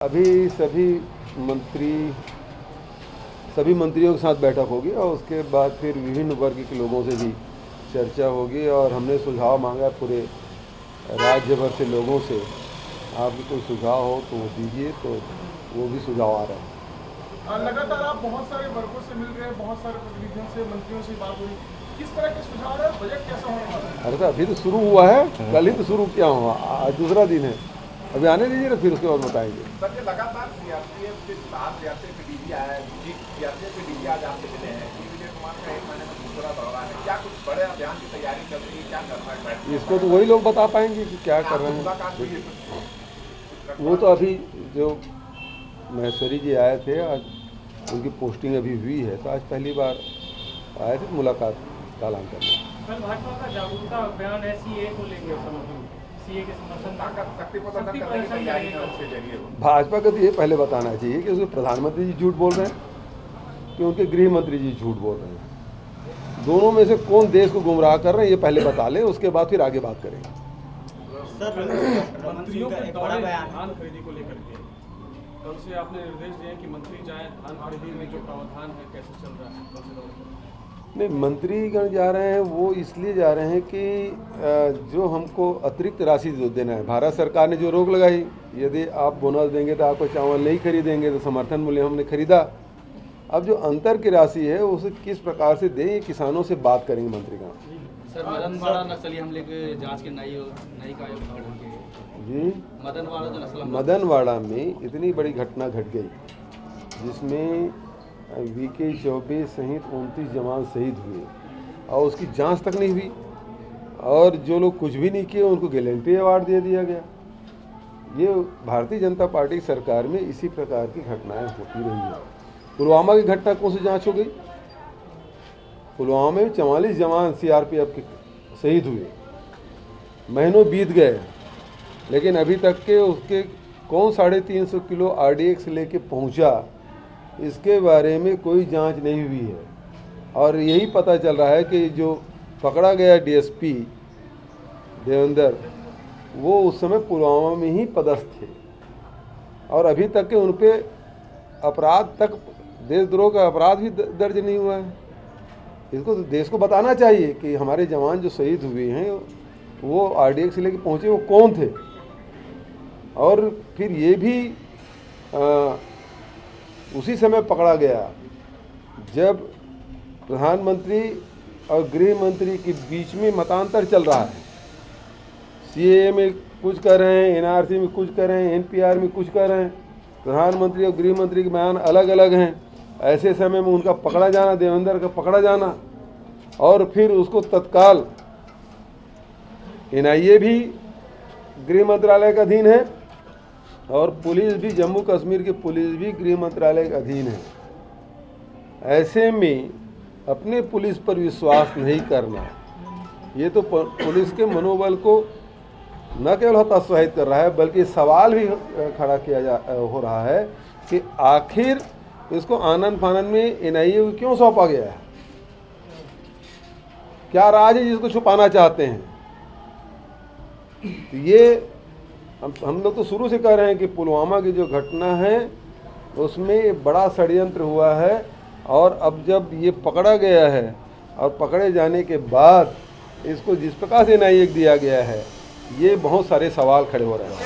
अभी सभी मंत्रियों के साथ बैठक होगी और उसके बाद फिर विभिन्न वर्ग के लोगों से भी चर्चा होगी और हमने सुझाव मांगा पूरे राज्य भर से लोगों से। आपके कोई सुझाव हो तो वो दीजिए, तो वो भी सुझाव आ रहे हैं। लगातार आप बहुत सारे वर्गों से मिल रहे हैं, बहुत सारे प्रतिनिधियों से, मंत्रियों से बात हुई, किस तरह के सुझाव है, बजट कैसा होने वाला है? अरे तो अभी तो शुरू हुआ है, कल ही तो शुरू किया हुआ, आज दूसरा दिन है, अभी आने दीजिए ना, फिर उसके बाद बताएंगे। सर ये लगातार सीआरपीएफ के साथ सीआरपीएफ के डीजी आया है, सीआरपीएफ के डीजी आज आपसे मिले हैं, विजय कुमार का 1 महीने में दूसरा दौरा है, क्या कुछ बड़े अभियान की तैयारी चल रही है, क्या कर रहा है? इसको तो वही लोग बता पाएंगे कि क्या कर रहे हैं। वो तो अभी जो महेश्वरी जी आए थे, आज उनकी पोस्टिंग अभी हुई है, तो आज पहली बार आए थे मुलाकात कालाम करने। कल भाजपा का जागरूकता अभियान है सीए को लेकर, सीए के समर्थन शक्ति प्रदर्शन करने की तैयारी है उसके जरिए। भाजपा को तो ये पहले बताना चाहिए कि उसके प्रधानमंत्री जी झूठ बोल रहे हैं कि उनके गृह मंत्री जी झूठ बोल रहे हैं। दोनों में से कौन देश को गुमराह कर रहे हैं, ये पहले बता लें, उसके बाद फिर आगे बात करेंगे। सर, मंत्रियों के दौरे धान खरीदी को लेकर के कल से आपने निर्देश दिए कि मंत्री जाएं, धान खरीदी में जो प्रावधान है कैसे चल रहा है कल से दौरे? नहीं, मंत्रीगण जा रहे हैं वो इसलिए जा रहे हैं कि जो हमको अतिरिक्त राशि जो देना है, भारत सरकार ने जो रोक लगाई, यदि आप बोनस देंगे तो आपको चावल नहीं खरीदेंगे, तो समर्थन मूल्य हमने खरीदा। अब जो अंतर की राशि है उसे किस प्रकार से दें, ये किसानों से बात करेंगे मंत्रीगण। सर, मदनवाड़ा नक्सली हमले के जांच के न्यायिक आयोग गठन के जी, मदनवाड़ा जो नस्ल मदनवाड़ा में इतनी बड़ी घटना घट गई जिसमें वीके चौबे सहित 29 जवान शहीद हुए और उसकी जांच तक नहीं हुई, और जो लोग कुछ भी नहीं किए उनको गैलेंट्री अवार्ड दे दिया गया। ये भारतीय जनता पार्टी सरकार में इसी प्रकार की घटनाएं होती रही है। पुलवामा की घटना कौन सी जांच हो गई? पुलवामा में 44 जवान सीआरपीएफ के शहीद हुए, महीनों बीत गए, लेकिन अभी तक के उसके कौन 350 किलो आरडीएक्स लेके पहुंचा, इसके बारे में कोई जांच नहीं हुई है। और यही पता चल रहा है कि जो पकड़ा गया डीएसपी देवेंद्र, वो उस समय पुलवामा में ही पदस्थ थे और अभी तक के उन पे अपराध तक, देशद्रोह का अपराध भी दर्ज नहीं हुआ है। इसको तो देश को बताना चाहिए कि हमारे जवान जो शहीद हुए हैं वो आरडीएक्स लेके पहुँचे, वो कौन थे। और फिर ये भी उसी समय पकड़ा गया जब प्रधानमंत्री और गृह मंत्री के बीच में मतांतर चल रहा है। सीएए में कुछ कर रहे हैं, एनआरसी में कुछ कर रहे हैं, एनपीआर में कुछ कर रहे हैं, प्रधानमंत्री और गृह मंत्री के बयान अलग अलग हैं। ऐसे समय में उनका पकड़ा जाना, देवेंद्र का पकड़ा जाना, और फिर उसको तत्काल एनआईए भी गृह मंत्रालय का अधीन है और पुलिस भी, जम्मू कश्मीर की पुलिस भी गृह मंत्रालय के अधीन है। ऐसे में अपने पुलिस पर विश्वास नहीं करना, ये तो पुलिस के मनोबल को न केवल हतोत्साहित कर रहा है, बल्कि सवाल भी खड़ा हो रहा है कि आखिर इसको आनन फानन में एनआईए को क्यों सौंपा गया है? क्या राज है जिसको छुपाना चाहते हैं? तो ये हम लोग तो शुरू से कह रहे हैं कि पुलवामा की जो घटना है उसमें बड़ा षड्यंत्र हुआ है, और अब जब ये पकड़ा गया है और पकड़े जाने के बाद इसको जिस प्रकार से एनआईए दिया गया है, ये बहुत सारे सवाल खड़े हो रहे हैं।